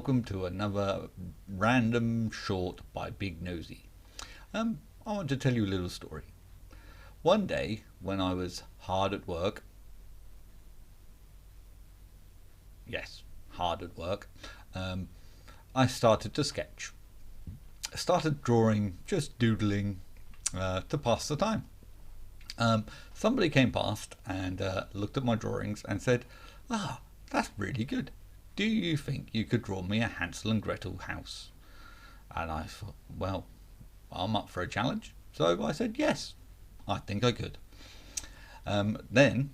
welcome to another random short by Bignosie. I want to tell you a little story. One day when I was hard at work, yes, hard at work, I started to sketch. I started drawing, just doodling to pass the time. Somebody came past and looked at my drawings and said, that's really good. Do you think you could draw me a Hansel and Gretel house? And I thought, well, I'm up for a challenge. So I said, yes, I think I could. Then,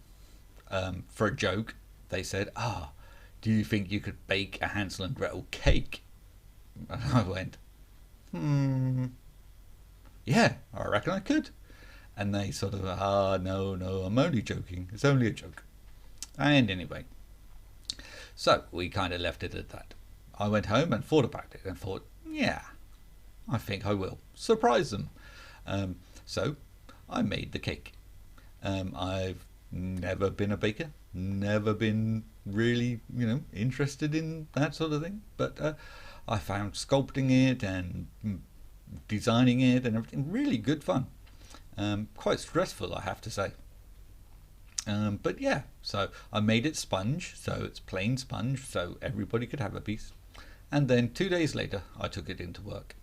for a joke, they said, do you think you could bake a Hansel and Gretel cake? And I went, yeah, I reckon I could. And they sort of, no, I'm only joking. It's only a joke. And anyway, so we kind of left it at that. I went home and thought about it and thought, yeah, I think I will surprise them. So I made the cake. I've never been a baker, never been really, interested in that sort of thing. But I found sculpting it and designing it and everything really good fun. Quite stressful, I have to say. But yeah, so I made it sponge, so it's plain sponge, so everybody could have a piece. And then 2 days later, I took it into work.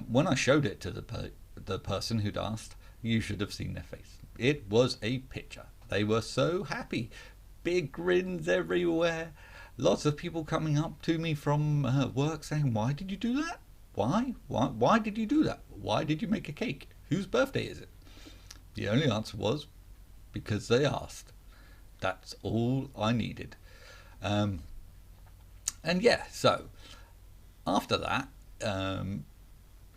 When I showed it to the person who'd asked, you should have seen their face. It was a picture. They were so happy. Big grins everywhere. Lots of people coming up to me from work saying, why did you do that? Why did you do that? Why did you make a cake? Whose birthday is it? The only answer was, because they asked. That's all I needed. And yeah, so after that,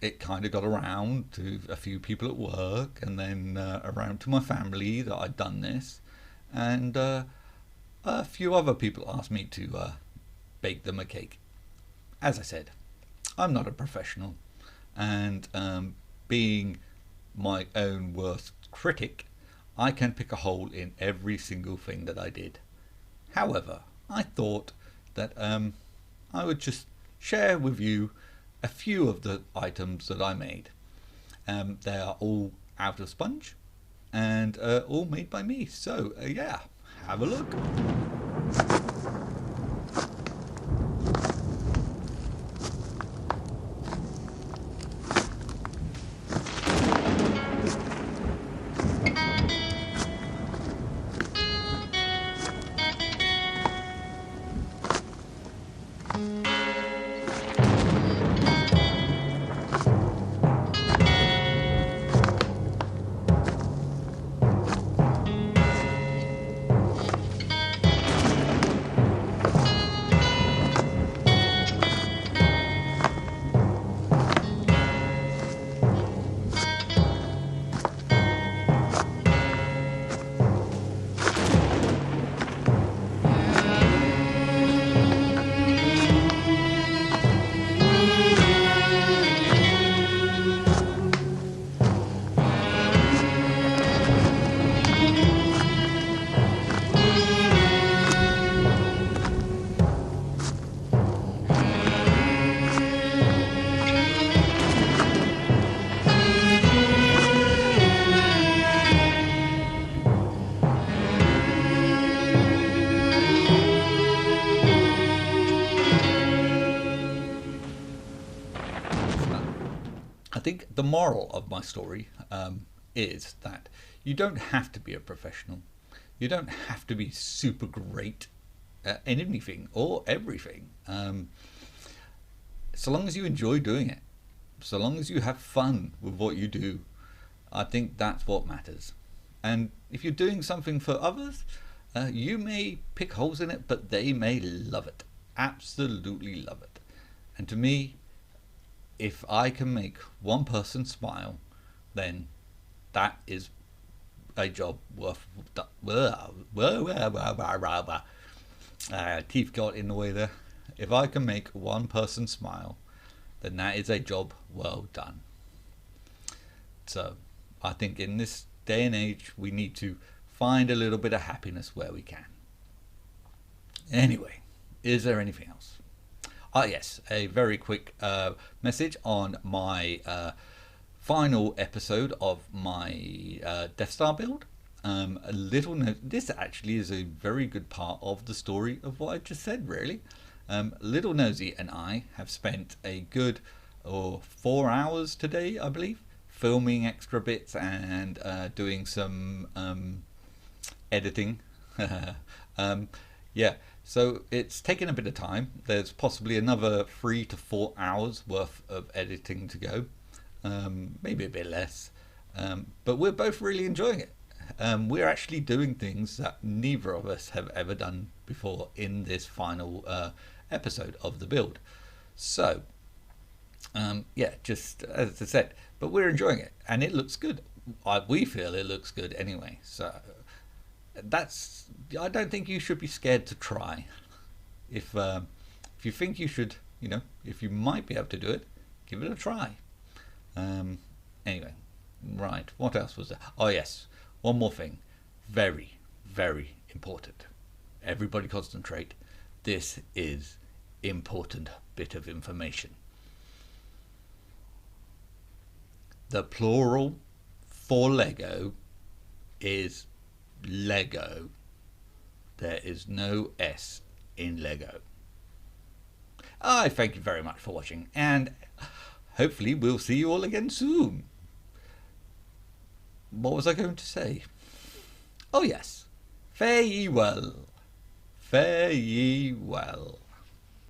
it kind of got around to a few people at work, and then around to my family that I'd done this, and a few other people asked me to bake them a cake. As I said, I'm not a professional, and being my own worst critic, I can pick a hole in every single thing that I did. However, I thought that I would just share with you a few of the items that I made. They are all out of sponge and all made by me. So yeah, have a look. I think the moral of my story is that you don't have to be a professional. You don't have to be super great at anything or everything. So long as you enjoy doing it, so long as you have fun with what you do, I think that's what matters. And if you're doing something for others, you may pick holes in it, but they may love it. Absolutely love it. And to me, if I can make one person smile, then that is a job worth. Teeth got in the way there. If I can make one person smile, then that is a job well done. So I think in this day and age, we need to find a little bit of happiness where we can. Anyway, is there anything else? Ah, yes, a very quick message on my final episode of my Death Star build. A little note. This actually is a very good part of the story of what I just said. Really, Little Nosy and I have spent a good 4 hours today, I believe, filming extra bits and doing some editing. um, yeah, so it's taken a bit of time. There's possibly another 3 to 4 hours worth of editing to go, maybe a bit less. But we're both really enjoying it. We're actually doing things that neither of us have ever done before in this final episode of the build. So, yeah, just as I said, but we're enjoying it and it looks good. We feel it looks good anyway. So that's. I don't think you should be scared to try. If you think you should, if you might be able to do it, give it a try. Anyway, right. What else was there? Oh yes, one more thing. Very, very important. Everybody concentrate. This is important bit of information. The plural for Lego is Lego. There is no S in Lego. I thank you very much for watching, and hopefully we'll see you all again soon. What was I going to say? Oh yes, fare ye well. Fare ye well.